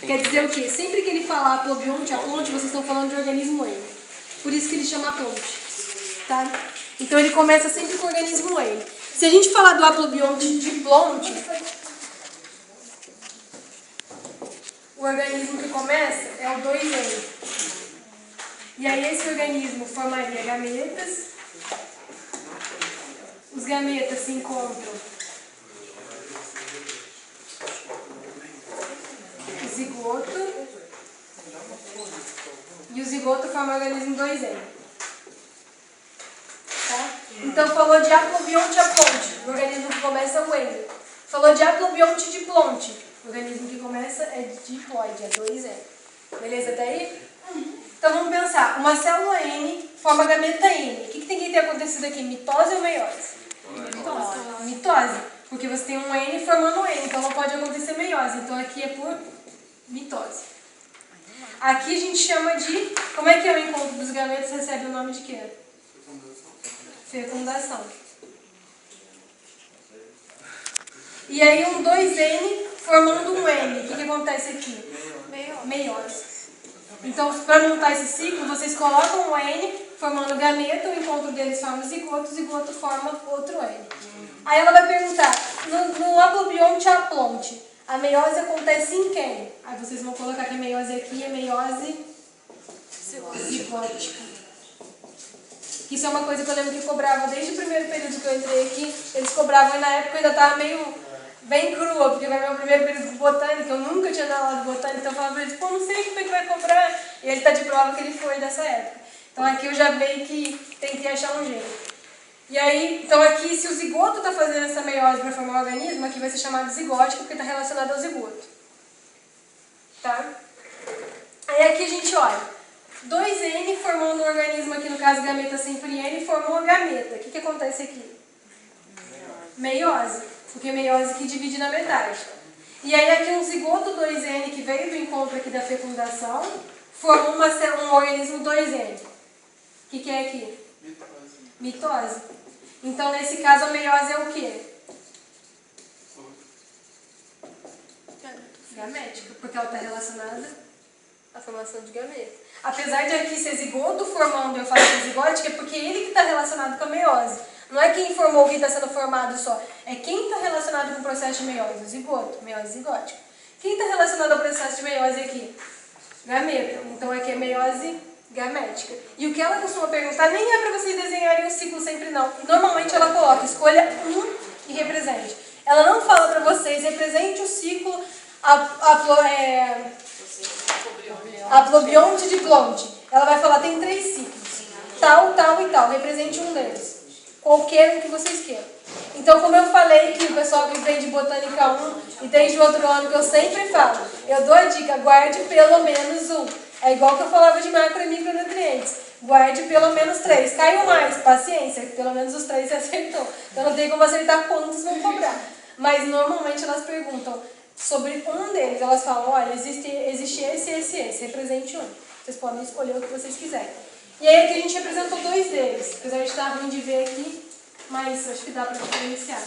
Quer dizer o quê? Sempre que ele falar aplobionte, aplonte, vocês estão falando de organismo N. Por isso que ele chama aplonte. Tá? Então ele começa sempre com o organismo N. Se a gente falar do aplobionte diplonte, o organismo que começa é o 2N. E aí esse organismo formaria gametas. Os gametas se encontram o zigoto. E o zigoto forma o organismo 2N. Tá? Então falou de aplobionte aplonte, o organismo que começa é o N. Falou de aplobionte diplonte, o organismo que começa é diploide, é 2N. Beleza até aí? Então vamos pensar, uma célula N forma gameta N. O que tem que ter acontecido aqui? Mitose ou meiose? Mitose. Mitose, porque você tem um N formando um N, então não pode acontecer meiose. Então aqui é por mitose. Aqui a gente chama de... Como é que é o encontro dos gametas? Recebe o nome de quê? Fecundação. E aí um 2N formando um N. O que acontece aqui? Meiose. Então, para montar esse ciclo, vocês colocam um N formando gameta, o encontro deles forma o zigoto forma outro N. Aí ela vai perguntar, no aplobionte aplonte, a meiose acontece em quem? Aí vocês vão colocar que a meiose aqui é meiose zigótica. Isso é uma coisa que eu lembro que cobravam desde o primeiro período que eu entrei aqui. Eles cobravam e na época eu ainda estava meio bem crua, porque foi meu primeiro período de botânica, eu nunca tinha dado aula de botânica, então eu falava para eles, pô, não sei como é que vai cobrar. E ele está de prova que ele foi dessa época. Então aqui eu já meio que tentei achar um jeito. E aí, então aqui, se o zigoto está fazendo essa meiose para formar um organismo, aqui vai ser chamado zigótico, porque está relacionado ao zigoto. Tá? Aí aqui a gente olha, 2N formando um organismo, aqui no caso gameta sempre N, formou uma gameta. O que acontece aqui? Meiose, porque meiose que divide na metade. E aí aqui um zigoto 2N que veio do encontro aqui da fecundação, formou um organismo 2N. O que é aqui? Mitose. Então nesse caso a meiose é o quê? Gamética, porque ela está relacionada à formação de gameta. Apesar de aqui ser zigoto formando, eu falo que é zigótica, é porque ele que está relacionado com a meiose. Não é quem formou o que está sendo formado só. É quem está relacionado com o processo de meiose, o zigoto, meiose zigótica. Quem está relacionado ao processo de meiose aqui? Gameta. Então aqui é meiose gamética. E o que ela costuma perguntar nem é para vocês desenharem o ciclo sempre não. Normalmente ela coloca, escolha um e represente. Ela não fala para vocês, represente o ciclo aplobionte diplonte. Ela vai falar, tem 3 ciclos. Tal, tal e tal. Represente um deles. Qualquer um que vocês queiram. Então, como eu falei que o pessoal que vem de Botânica 1 e tem de outro ano que eu sempre falo, eu dou a dica, guarde pelo menos um. É igual que eu falava de macro e micronutrientes. Guarde pelo menos 3. Caiu mais, paciência, pelo menos os 3 você acertou. Então não tem como acertar quantos vão cobrar. Mas normalmente elas perguntam sobre um deles. Elas falam, olha, existe esse. Represente um. Vocês podem escolher o que vocês quiserem. E aí aqui a gente representou 2 deles. Apesar de estar ruim de ver aqui, mas acho que dá para diferenciar.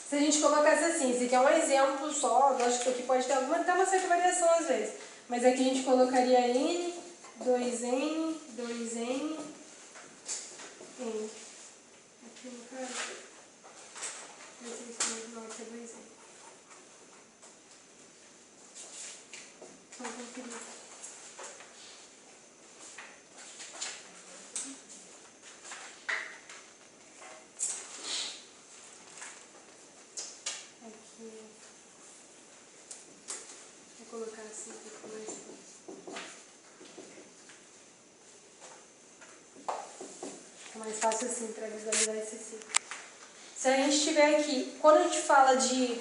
Se a gente colocasse assim, esse aqui é um exemplo só, lógico que aqui pode ter até uma certa variação às vezes, mas aqui a gente colocaria N, 2N, 2N, N. Aqui no caso, vai ser isso mesmo, não, aqui é 2N. Então, conferir. Vou colocar assim para ficar mais fácil. Fica mais faço assim para visualizar esse ciclo. Se a gente tiver aqui, quando a gente fala de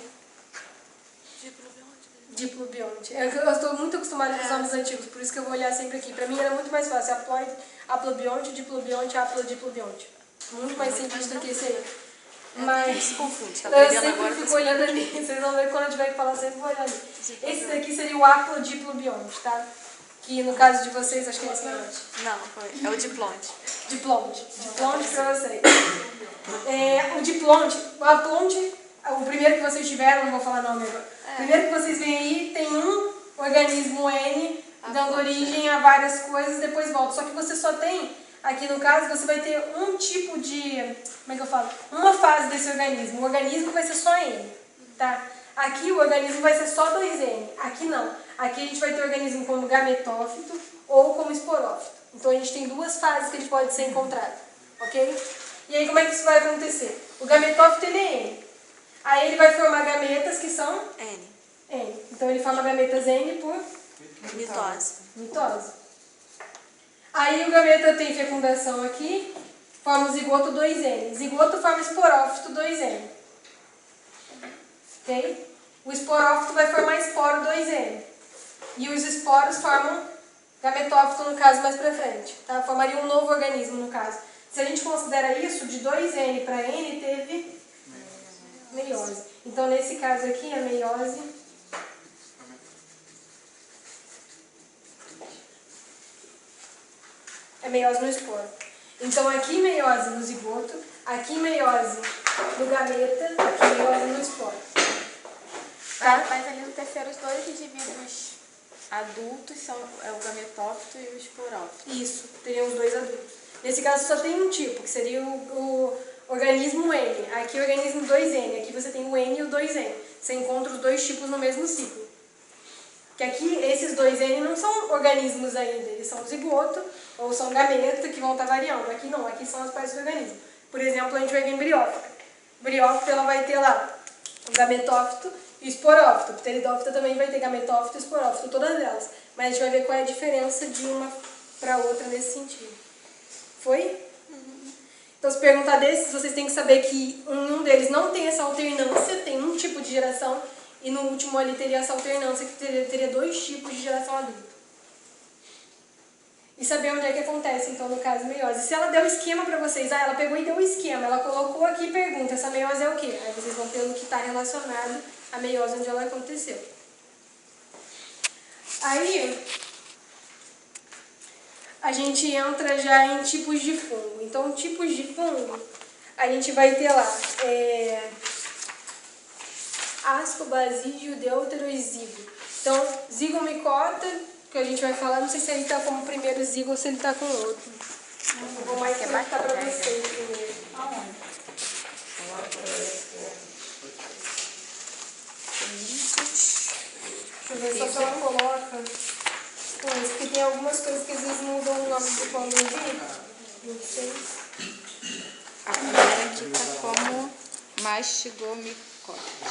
diplobionte, eu estou muito acostumada com os nomes antigos, por isso que eu vou olhar sempre aqui. Para mim era muito mais fácil, haploide, haplobionte, diplobionte, haplodiplobionte. Muito mais simples do que esse aí. Mas se confunde, tá eu sempre fico olhando ali, vocês vão ver quando eu tiver que falar, sempre vou olhar ali. Esse daqui seria o haplodiplobionte, tá? Que no caso de vocês, acho que é esse mesmo. Não, é o diplonte. Diplonte pra vocês. O diplonte, o aplonte, o primeiro que vocês tiveram, não vou falar nome agora. O primeiro que vocês veem aí tem um organismo N, dando origem a várias coisas, depois volta. Só que você só tem, aqui no caso, você vai ter um tipo de, como é que eu falo? Uma fase desse organismo. O organismo vai ser só N, tá? Aqui o organismo vai ser só 2N, aqui não. Aqui a gente vai ter o organismo como gametófito ou como esporófito. Então a gente tem duas fases que ele pode ser encontrado, ok? E aí como é que isso vai acontecer? O gametófito ele é N. Aí ele vai formar gametas que são N. Então ele forma gametas N por mitose. Aí o gameta tem fecundação aqui, forma o zigoto 2N. Zigoto forma esporófito 2N. Ok? O esporófito vai formar esporo 2N. E os esporos formam gametófito, no caso, mais pra frente. Tá? Formaria um novo organismo, no caso. Se a gente considera isso, de 2N para N, teve meiose. Então, nesse caso aqui, a meiose é meiose no esporo. Então, aqui meiose no zigoto, aqui meiose no gameta, aqui meiose no esporo. Tá? Mas ali no terceiro, os dois indivíduos adultos são o gametófito e o esporófito. Isso, teriam os dois adultos. Nesse caso só tem um tipo, que seria o organismo N. Aqui o organismo 2N, aqui você tem o N e o 2N. Você encontra os dois tipos no mesmo ciclo. Que aqui esses 2N não são organismos ainda, eles são zigoto ou são gameta que vão estar variando. Aqui não, aqui são as partes do organismo. Por exemplo, a gente vai ver em briófita. Briófita ela vai ter lá o gametófito e o esporófito. Pteridófita também vai ter gametófito e esporófito, todas elas. Mas a gente vai ver qual é a diferença de uma para outra nesse sentido. Foi? Então, se perguntar desses, vocês têm que saber que um deles não tem essa alternância, tem um tipo de geração, e no último ali teria essa alternância, que teria dois tipos de geração adulta. E saber onde é que acontece, então, no caso, meiose. Se ela deu esquema para vocês, ela pegou e deu o esquema, ela colocou aqui e pergunta, essa meiose é o quê? Aí vocês vão pelo que está relacionado à meiose onde ela aconteceu. Aí, a gente entra já em tipos de fungo. Então, tipos de fungo, a gente vai ter lá ascobasídeo, deutero e zigo. Então, zigomicota, que a gente vai falar, não sei se ele está como primeiro zigo ou se ele está com outro. Eu vou mais explicar para vocês primeiro. Deixa eu ver só se ela coloca. Porque tem algumas coisas que às vezes mudam o nome do pão do dia. Não sei. A primeira aqui tá como mastigomicose.